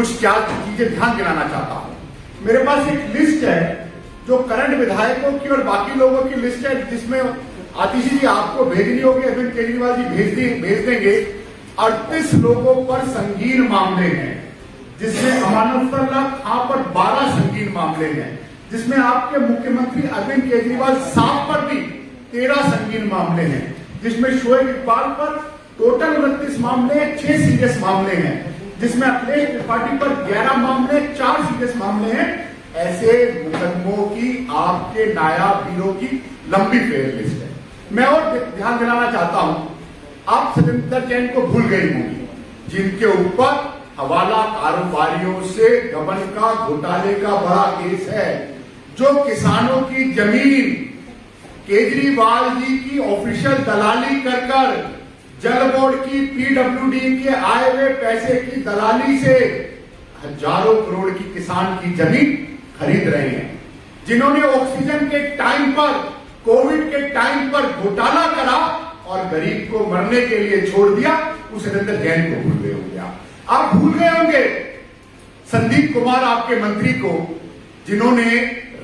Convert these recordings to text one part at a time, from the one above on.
कुछ क्या चीजें ध्यान दिलाना चाहता हूं। मेरे पास एक लिस्ट है जो करंट विधायकों की और बाकी लोगों की लिस्ट है, जिसमें आतिशी जी आपको भेजनी होगी, अरविंद केजरीवाल जी भेज देंगे। 38 लोगों पर संगीन मामले हैं, जिसमें अमानतुल्लाह खां पर 12 संगीन मामले हैं, जिसमें आपके मुख्यमंत्री अरविंद केजरीवाल साहब पर भी 13 संगीन मामले हैं, जिसमें शोएब इकबाल पर टोटल 29 मामले हैं, 6 सीरियस मामले हैं, जिसमें अखिलेश त्रिपाठी पर 11 मामले, 4 सीरियस मामले हैं। ऐसे मुकदमों की आपके नायाब हीरो की लंबी फेयर लिस्ट है। मैं और ध्यान दिलाना चाहता हूं, आप सतेंद्र जैन को भूल गई होंगी, जिनके ऊपर हवाला कारोबारियों से गबन का घोटाले का बड़ा केस है, जो किसानों की जमीन केजरीवाल जी की ऑफिशियल दलाली कर जल बोर्ड की, पीडब्ल्यूडी के आए हुए पैसे की दलाली से हजारों करोड़ की किसान की जमीन खरीद रहे हैं, जिन्होंने ऑक्सीजन के टाइम पर, कोविड के टाइम पर घोटाला करा और गरीब को मरने के लिए छोड़ दिया। उस सतेंद्र जैन को भूल गए होंगे आप भूल गए होंगे संदीप कुमार आपके मंत्री को, जिन्होंने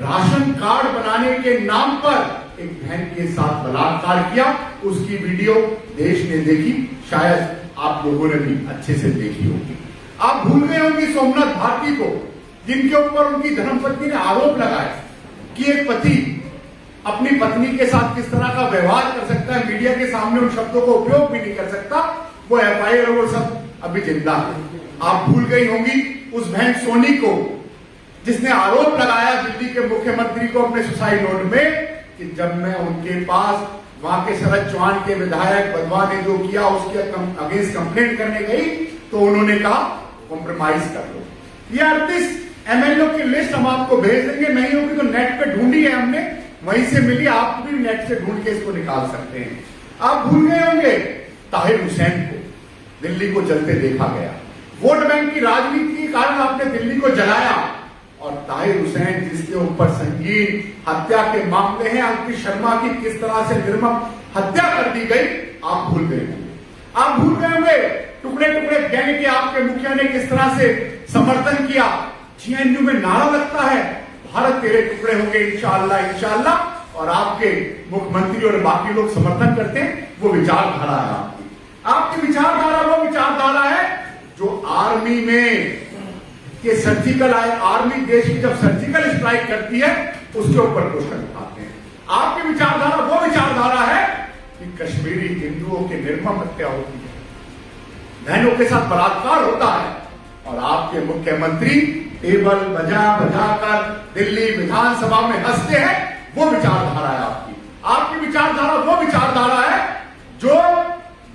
राशन कार्ड बनाने के नाम पर एक बहन के साथ बलात्कार किया। उसकी वीडियो देश ने देखी, शायद आप लोगों ने भी अच्छे से देखी होगी। आप भूल गए होंगे सोमनाथ भारती को, जिनके ऊपर उनकी धर्मपत्नी ने आरोप लगाया कि एक पति अपनी पत्नी के साथ किस तरह का व्यवहार कर सकता है, मीडिया के सामने उन शब्दों को उपयोग भी नहीं कर सकता। वो एफआईआर वो सब अभी जिंदा है। आप भूल गई होंगी उस बहन सोनी को, जिसने आरोप लगाया दिल्ली के मुख्यमंत्री को अपने सुसाइड नोट में कि जब मैं उनके पास वहां के शरद चौहान के विधायक बदवा ने जो किया उसके अगेंस्ट कंप्लेंट करने गई, तो उन्होंने कहा कॉम्प्रोमाइज कर लो। ये 38 एमएलए की लिस्ट हम आपको भेज देंगे, नहीं होगी तो नेट पे ढूंढी है हमने, वहीं से मिली, आप भी नेट से ढूंढ के इसको निकाल सकते हैं। आप भूल गए होंगे ताहिर हुसैन को, दिल्ली को जलते देखा गया, वोट बैंक की राजनीति के कारण आपने दिल्ली को जलाया, और ताहिर हुसैन जिसके ऊपर संगीन हत्या के मामले हैं, अंकित शर्मा की किस तरह से निर्मम हत्या कर दी गई, आप भूल गए होंगे। आप भूल गए होंगे टुकड़े टुकड़े गैंग के आपके मुखिया ने किस तरह से समर्थन किया। जेएनयू में नारा लगता है भारत तेरे टुकड़े होंगे इंशाअल्लाह इंशाअल्लाह, और आपके मुख्यमंत्री और बाकी लोग समर्थन करते हैं। वो विचारधारा है आपकी विचारधारा वो विचारधारा है जो आर्मी में कि सर्जिकल आर्मी देश की जब सर्जिकल स्ट्राइक करती है उसके ऊपर क्वेश्चन उठाते हैं। आपकी विचारधारा वो विचारधारा है कि कश्मीरी हिंदुओं की निर्मम हत्या होती है, बहनों के साथ बलात्कार होता है, और आपके मुख्यमंत्री टेबल बजा बजा कर दिल्ली विधानसभा में हंसते हैं। वो विचारधारा है आपकी। आपकी विचारधारा वो विचारधारा है जो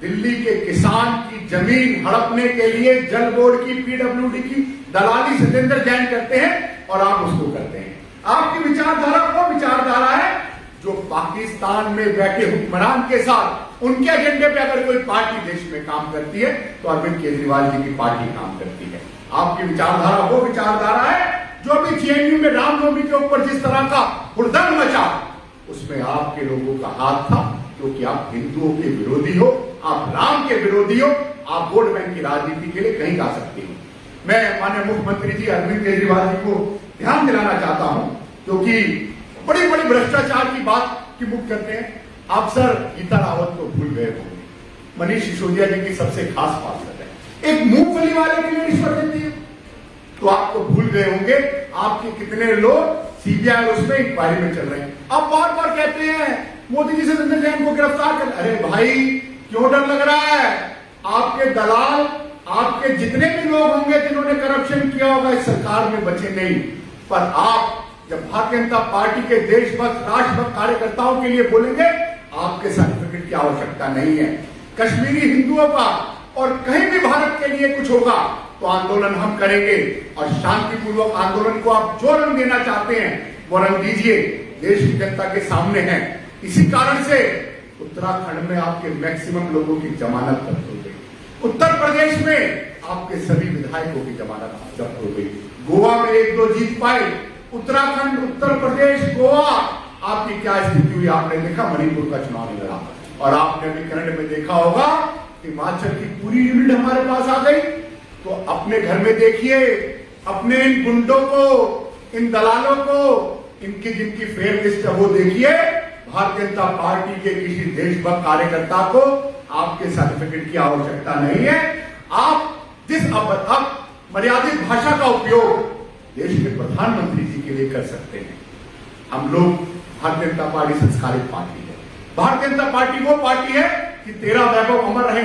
दिल्ली के किसान की जमीन हड़पने के लिए जल बोर्ड की, पीडब्ल्यूडी की दलाली सतेंद्र जैन करते हैं, और आप उसको करते हैं। आपकी विचारधारा वो विचारधारा है जो पाकिस्तान में बैठे हुक्मरान के साथ उनके एजेंडे पे अगर कोई पार्टी देश में काम करती है तो अरविंद केजरीवाल जी की पार्टी काम करती है। आपकी विचारधारा वो विचारधारा है जो अभी जेएनयू में रामनवमी के ऊपर जिस तरह का हुड़दंग मचा, उसमें आपके लोगों का हाथ था, क्योंकि आप हिंदुओं के विरोधी हो, आप राम के विरोधी हो, आप वोट बैंक की राजनीति के लिए कहीं जा सकते हो। मैं माननीय मुख्यमंत्री जी अरविंद केजरीवाल जी को ध्यान दिलाना चाहता हूं, क्योंकि बड़ी बड़ी भ्रष्टाचार की बात की मुक्त करते हैं। आप सर गीता रावत को भूल गए होंगे, मनीष सिसोदिया जी की सबसे खास पार्षद है, एक मूंगफली वाले के लिए रिश्वत देती है, तो आपको भूल गए होंगे आपके कितने लोग सीबीआई उसमें इंक्वायरी में चल रहे हैं। आप बार बार कहते हैं मोदी जी से सतेंद्र जैन को गिरफ्तार कर, अरे भाई क्यों डर लग रहा है? आपके दलाल, आपके जितने भी लोग होंगे जिन्होंने करप्शन किया होगा इस सरकार में बचे नहीं, पर आप जब भारतीय जनता पार्टी के देशभक्त राष्ट्रभक्त कार्यकर्ताओं के लिए बोलेंगे, आपके सर्टिफिकेट की आवश्यकता नहीं है। कश्मीरी हिंदुओं का और कहीं भी भारत के लिए कुछ होगा तो आंदोलन हम करेंगे, और शांतिपूर्वक आंदोलन को आप जो रंग देना चाहते हैं वो रंग दीजिए, देश की जनता के सामने है। इसी कारण से उत्तराखंड में आपके मैक्सिमम लोगों की जमानत जब्त हो गई, उत्तर प्रदेश में आपके सभी विधायकों की जमानत जब्त हो गई, गोवा में 1-2 जीत पाए, उत्तराखंड, उत्तर प्रदेश, गोवा, आपकी क्या स्थिति हुई आपने देखा। मणिपुर का चुनाव नहीं लड़ा, और आपने भी करंट में देखा होगा हिमाचल की पूरी यूनिट हमारे पास आ गई, तो अपने घर में देखिए, अपने इन गुंडों को, इन दलालों को, इनकी जिनकी फेयर लिस्ट है वो देखिए। भारतीय जनता पार्टी के किसी देशभक्त कार्यकर्ता को आपके सर्टिफिकेट की आवश्यकता नहीं है। आप जिस अब मर्यादित भाषा का उपयोग देश के प्रधानमंत्री जी के लिए कर सकते हैं। हम लोग भारतीय जनता पार्टी संस्कारित पार्टी है। भारतीय जनता पार्टी वो पार्टी है कि तेरा वैभव अमर रहे,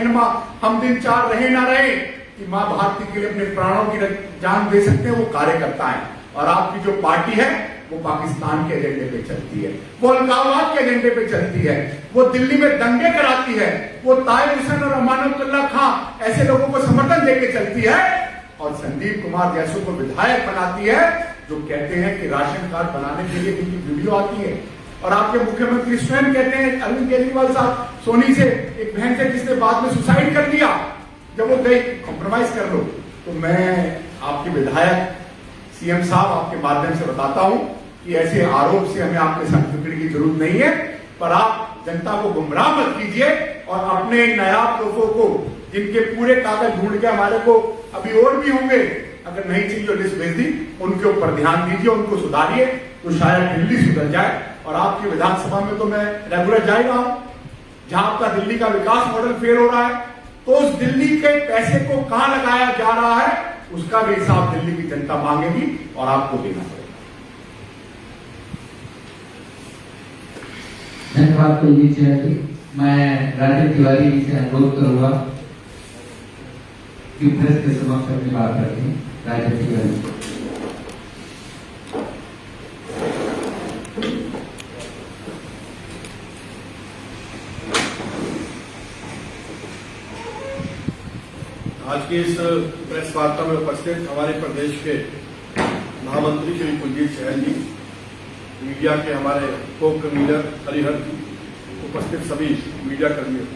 हम दिन चार रहे ना रहे, कि मां भारती के लिए अपने प्राणों की जान दे सकते हैं, वो कार्यकर्ता है। और आपकी जो पार्टी है वो पाकिस्तान के एजेंडे पे चलती है, वो अलगाववाद के एजेंडे पे चलती है, वो दिल्ली में दंगे कराती है, वो ताहिर हुसैन और अमानुल्लाह खां ऐसे लोगों को समर्थन देके चलती है, और संदीप कुमार जैसों को विधायक बनाती है, जो कहते हैं कि राशन कार्ड बनाने के लिए इनकी वीडियो आती है। और आपके मुख्यमंत्री स्वयं कहते हैं, अरविंद केजरीवाल साहब, सोनी से एक बहन से जिसने बाद में सुसाइड कर लिया, जब वो गई कॉम्प्रोमाइज कर लो। तो मैं आपके विधायक सीएम साहब आपके माध्यम से बताता हूं कि ऐसे आरोप से हमें आपके सर्टिफिकेट की जरूरत नहीं है, पर आप जनता को गुमराह मत कीजिए और अपने नायाब लोगों को, जिनके पूरे कागज ढूंढ के हमारे को अभी और भी होंगे, अगर नहीं चाहिए लिस्ट भेज दी, उनके ऊपर ध्यान दीजिए, उनको सुधारिए, तो शायद दिल्ली सुधर जाए। और आपकी विधानसभा में तो मैं रेगुलर जा रहा हूं, जहां आपका दिल्ली का विकास मॉडल फेल हो रहा है, तो उस दिल्ली के पैसे को कहां लगाया जा रहा है, उसका भी हिसाब दिल्ली की जनता मांगेगी और आपको देना पड़ेगा। धन्यवाद कुलदीप जी। मैं राजीव तिवारी जी से अनुरोध करूंगा कि प्रेस के समक्ष अपनी बात रखें। राजीव तिवारी। आज की इस प्रेस वार्ता में उपस्थित हमारे प्रदेश के महामंत्री श्री कुलदीप सहल जी, मीडिया के हमारे को कन्वीनर हरिहर जी, उपस्थित सभी मीडिया कर्मियों,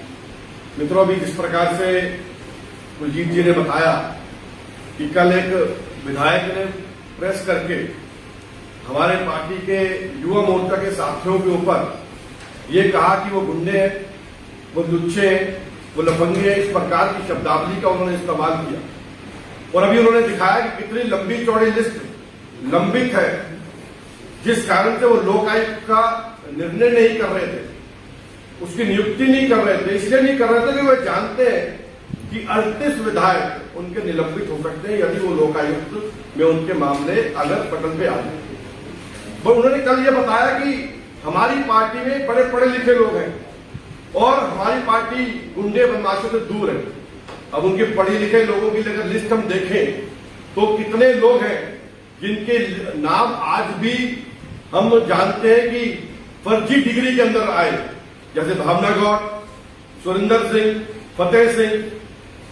मित्रों, अभी जिस प्रकार से कुलदीप जी ने बताया कि कल एक विधायक ने प्रेस करके हमारे पार्टी के युवा मोर्चा के साथियों के ऊपर ये कहा कि वो गुंडे हैं, वो लुच्चे हैं, वो लफंगे हैं, इस प्रकार की शब्दावली का उन्होंने इस्तेमाल किया। और अभी उन्होंने दिखाया कि कितनी लंबी चौड़ी लिस्ट लंबित है, जिस कारण से वो लोकायुक्त का निर्णय नहीं कर रहे थे, उसकी नियुक्ति नहीं कर रहे थे। इसलिए नहीं कर रहे थे कि वे जानते हैं कि 38 विधायक उनके निलंबित हो सकते हैं यदि वो लोकायुक्त में उनके मामले अगर पटल पे आ जाए। तो उन्होंने कल ये बताया कि हमारी पार्टी में बड़े पढ़े लिखे लोग हैं और हमारी पार्टी गुंडे बदमाशों से दूर है। अब उनके पढ़े लिखे लोगों की अगर लिस्ट हम देखें तो कितने लोग हैं जिनके नाम आज भी हम जानते हैं कि फर्जी डिग्री के अंदर आए, जैसे भावना गौड़, सुरेंद्र सिंह, फतेह सिंह,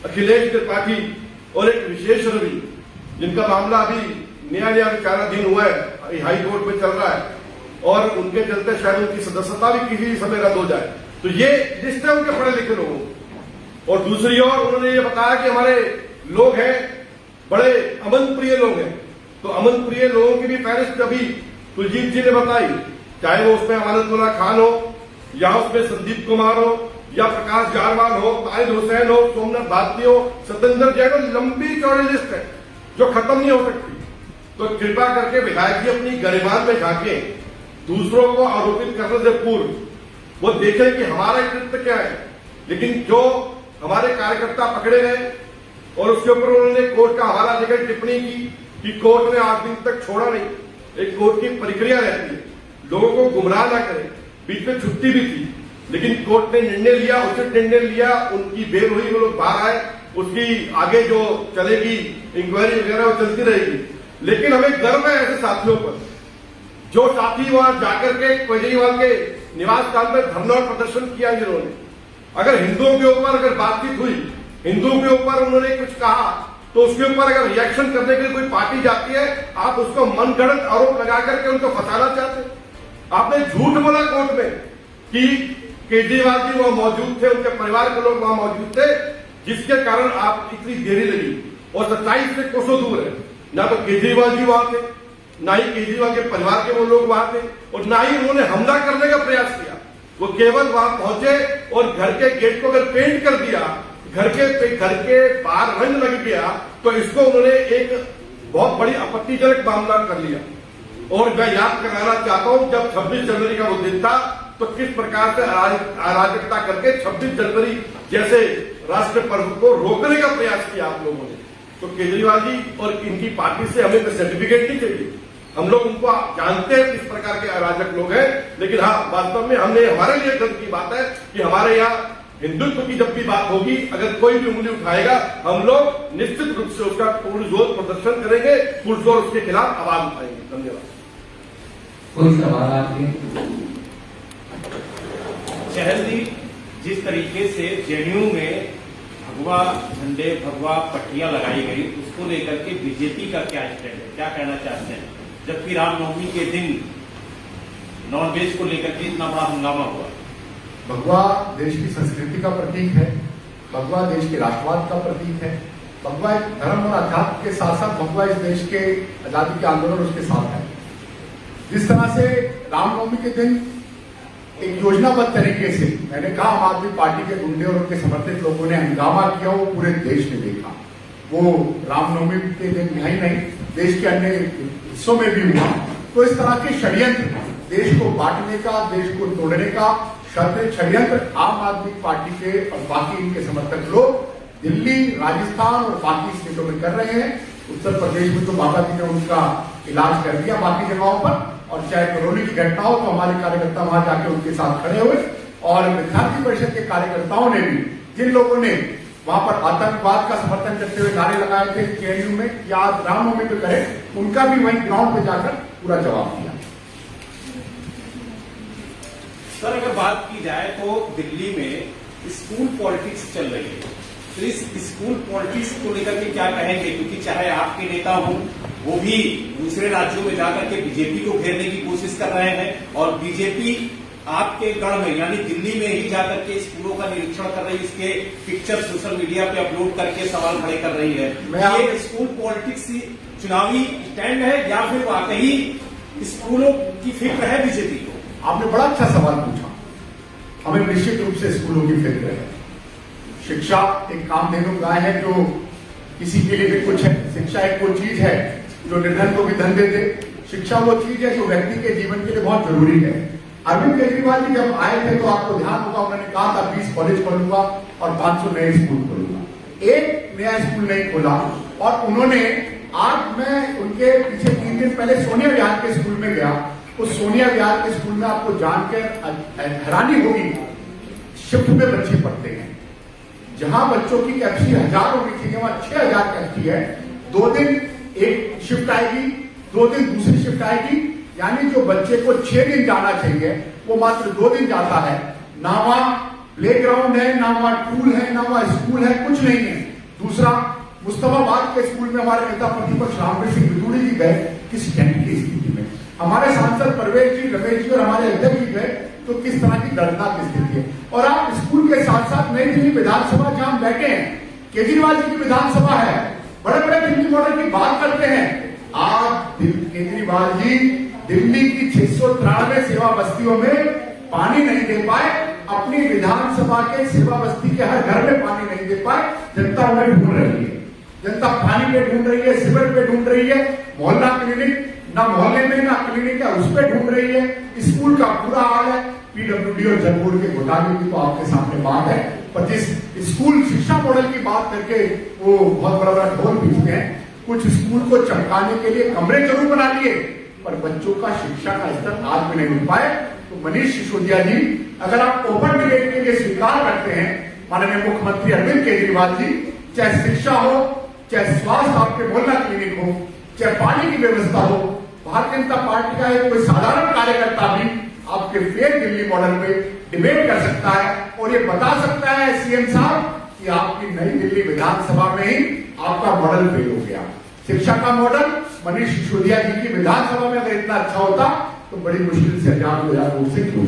अखिलेश त्रिपाठी और एक विशेष रवि, जिनका मामला अभी नया विचाराधीन हुआ है, हाई कोर्ट में चल रहा है और उनके चलते शायद उनकी सदस्यता भी किसी समय रद्द हो जाए। तो ये लिस्ट है उनके पढ़े लिखे लोगों। और दूसरी ओर उन्होंने ये बताया कि हमारे लोग हैं बड़े अमन प्रिय लोग हैं, तो अमन प्रिय लोगों की भी फहरिस्त अभी कुलदीप जी ने बताई, चाहे वो उसमें अमानुल्लाह खान हो या उसमें संदीप कुमार हो या प्रकाश जारवाल हो, ताहिर हुसैन हो, सोमनाथ भारती हो, सत्येंद्र जैन हो, लंबी चौड़ी लिस्ट है जो खत्म नहीं हो सकती। तो कृपा करके विधायक जी अपनी गरिमा में जाके दूसरों को आरोपित करने से पूर्व वो देखें कि हमारा कृत्य क्या है। लेकिन जो हमारे कार्यकर्ता पकड़े गए और उसके ऊपर उन्होंने कोर्ट का हवाला देकर टिप्पणी की कि कोर्ट ने 8 दिन तक छोड़ा नहीं, एक कोर्ट की प्रक्रिया रहती है, लोगों को गुमराह ना करें। बीच में छुट्टी भी थी, लेकिन कोर्ट ने निर्णय लिया, उचित निर्णय लिया, उनकी बेल हुई, वो लोग बाहर आए, उसकी आगे जो चलेगी इंक्वायरी वगैरह वो चलती रहेगी। लेकिन हमें गर्व है ऐसे साथियों पर, जो साथी वहां जाकर के केजरीवाल के निवास स्थान पर धरना और प्रदर्शन किया जिन्होंने। अगर हिंदुओं के ऊपर अगर बातचीत हुई, हिंदुओं के ऊपर उन्होंने कुछ कहा, तो उसके ऊपर अगर रिएक्शन करने के लिए कोई पार्टी जाती है, आप उसको मनगढ़ंत आरोप लगा करके उनको फंसाना चाहते। आपने झूठ बोला कोर्ट में कि केजरीवाल जी वहां मौजूद थे, उनके परिवार के लोग वहां मौजूद थे, जिसके कारण आप इतनी देरी लगी। और सच्चाई से कोसों दूर है, ना तो केजरीवाल जी वहां थे, ना ही केजरीवाल के परिवार के वो लोग वहां थे, और ना ही उन्होंने हमला करने का प्रयास किया। वो केवल वहां पहुंचे और घर के गेट को अगर पेंट कर दिया घर के बाहर रंग लग गया तो इसको उन्होंने एक बहुत बड़ी आपत्तिजनक मामला कर लिया। और मैं याद कराना चाहता हूं, जब 26 जनवरी का वो दिन था तो किस प्रकार से अराजकता करके 26 जनवरी जैसे राष्ट्र पर्व को रोकने का प्रयास किया आप लोगों ने। तो केजरीवाल जी और इनकी पार्टी से हमें सर्टिफिकेट नहीं चाहिए। हम लोग उनको जानते हैं किस प्रकार के अराजक लोग हैं, लेकिन हाँ, वास्तव में हमारे लिए गर्व की बात है कि हमारे यहाँ हिंदुत्व की जब भी बात होगी, अगर कोई भी उंगली उठाएगा, हम लोग निश्चित रूप से उसका पुरजोर प्रदर्शन करेंगे, पुरजोर उसके खिलाफ आवाज उठाएंगे। धन्यवाद। कोई सवाल आपके? चहल जी, जिस तरीके से जेएनयू में भगवा झंडे, भगवा पट्टियां लगाई गई, उसको लेकर के बीजेपी का क्या स्टैंड है, क्या कहना चाहते हैं? जबकि रामनवमी के दिन नॉनवेज को लेकर के इतना बड़ा हंगामा हुआ। भगवा देश की संस्कृति का प्रतीक है, भगवा देश के राष्ट्रवाद का प्रतीक है, भगवा एक धर्म और अध्यात्म के साथ साथ भगवा इस देश के आजादी के आंदोलन उसके साथ है। जिस तरह से रामनवमी के दिन एक योजनाबद्ध तरीके से, मैंने कहा, आम आदमी पार्टी के गुंडे और उनके समर्थित लोगों ने हंगामा किया, वो पूरे देश ने देखा। वो रामनवमी के दिन यही नहीं, देश के अन्य हिस्सों में भी हुआ। तो इस तरह के षड्यंत्र, देश को बांटने का, देश को तोड़ने का षड्यंत्र आम आदमी पार्टी के और बाकी इनके समर्थक लोग दिल्ली, राजस्थान और बाकी स्टेटों में कर रहे हैं। उत्तर प्रदेश में तो बाबा जी ने उनका इलाज कर दिया बाकी जगहों पर, और चाहे करौली की घटना हो तो हमारे कार्यकर्ता वहां जाके उनके साथ खड़े हुए। और विद्यार्थी परिषद के कार्यकर्ताओं ने भी, जिन लोगों ने वहां पर आतंकवाद का समर्थन करते हुए नारे लगाए थे जेएनयू में कि आज रामनवमी पे करें, उनका भी वहीं ग्राउंड पे जाकर पूरा जवाब दिया। सर, अगर बात की जाए तो दिल्ली में स्कूल पॉलिटिक्स चल रही है, तो इस स्कूल पॉलिटिक्स को लेकर के क्या कहेंगे? क्योंकि चाहे आपके नेता हों, वो भी दूसरे राज्यों में जाकर के बीजेपी को घेरने की कोशिश कर रहे हैं, और बीजेपी आपके गढ़ में यानी दिल्ली में ही जाकर के स्कूलों का निरीक्षण कर रही है, इसके पिक्चर सोशल मीडिया पे अपलोड करके सवाल खड़े कर रही है। ये स्कूल पॉलिटिक्स चुनावी स्टैंड है या फिर वाकई स्कूलों की फिक्र है बीजेपी को? आपने बड़ा अच्छा सवाल पूछा। हमें निश्चित रूप से स्कूलों की फिक्र है। शिक्षा एक कामधेनु गाय है जो किसी के लिए भी कुछ है। शिक्षा एक वो चीज है जो निर्धन को भी धन दे दे। शिक्षा वो चीज है जो व्यक्ति के जीवन के लिए बहुत जरूरी है। अरविंद केजरीवाल जी जब आए थे तो आपको ध्यान होगा, उन्होंने कहा था 20 कॉलेज खोलूंगा और 500 नए स्कूल खोलूंगा। एक नया स्कूल नहीं खोला। और उन्होंने, आज मैं उनके पीछे 3 दिन पहले सोनिया विहार के स्कूल में गया। उस सोनिया विहार के स्कूल में आपको जानकर हैरानी होगी, शिफ्ट में बच्चे पढ़ते हैं। जहां बच्चों की कैपेसिटी 1000 होनी चाहिए, वहां 6000 कैपेसिटी है। 2 दिन एक शिफ्ट आएगी, 2 दिन दूसरी शिफ्ट आएगी, यानी जो बच्चे को 6 दिन जाना चाहिए वो मात्र 2 दिन जाता है। ना वहां प्ले ग्राउंड है, ना वहां टूल है, ना वहां स्कूल है, कुछ नहीं है। दूसरा, मुस्तफाबाद के स्कूल में हमारे नेता प्रतिपक्ष रामवीर सिंह बिदूड़ी जी गए किस टेंट की स्थिति में, हमारे सांसद परवेज जी, रमेश जी और हमारे अध्यक्ष जी गए तो किस तरह की दर्दनाक स्थिति है। और आप स्कूल के साथ साथ नई दिल्ली विधानसभा जहां बैठे हैं, केजरीवाल जी की विधानसभा है, बड़े बड़े दिल्ली मॉडल की बात करते हैं। आज केजरीवाल जी दिल्ली की 693 सेवा बस्तियों में पानी नहीं दे पाए, अपनी विधानसभा के सेवा बस्ती के हर घर में पानी नहीं दे पाए। जनता उन्हें ढूंढ रही है, जनता पानी पे ढूंढ रही है, सीवर पे ढूंढ रही है, मोहल्ला क्लिनिक ना मोहल्ले में ना क्लिनिक है उस पे ढूंढ रही है। स्कूल का पूरा हाल है। पीडब्ल्यूडी और जल बोर्ड के घोटाले की तो आपके सामने बात है, पर जिस स्कूल शिक्षा मॉडल की बात करके वो बहुत बड़ा बड़ा ढोल पीटते हैं। कुछ स्कूल को चमकाने के लिए कमरे जरूर बना लिए, पर बच्चों का शिक्षा का स्तर आज भी नहीं मिल पाए। तो मनीष सिसोदिया जी, अगर आप ओपन डिबेट के लिए स्वीकार करते हैं माननीय मुख्यमंत्री अरविंद केजरीवाल जी, चाहे शिक्षा हो, चाहे स्वास्थ्य आपके मोहल्ला क्लिनिक हो, चाहे पानी की व्यवस्था हो, भारतीय जनता पार्टी का एक कोई साधारण कार्यकर्ता भी आपके फेक दिल्ली मॉडल पे डिबेट कर सकता है और ये बता सकता है सीएम साहब कि आपकी नई दिल्ली विधानसभा में ही आपका मॉडल फेल हो गया। शिक्षा का मॉडल मनीष सिसोदिया जी की विधानसभा में अगर इतना अच्छा होता तो बड़ी मुश्किल से 1000 से क्यों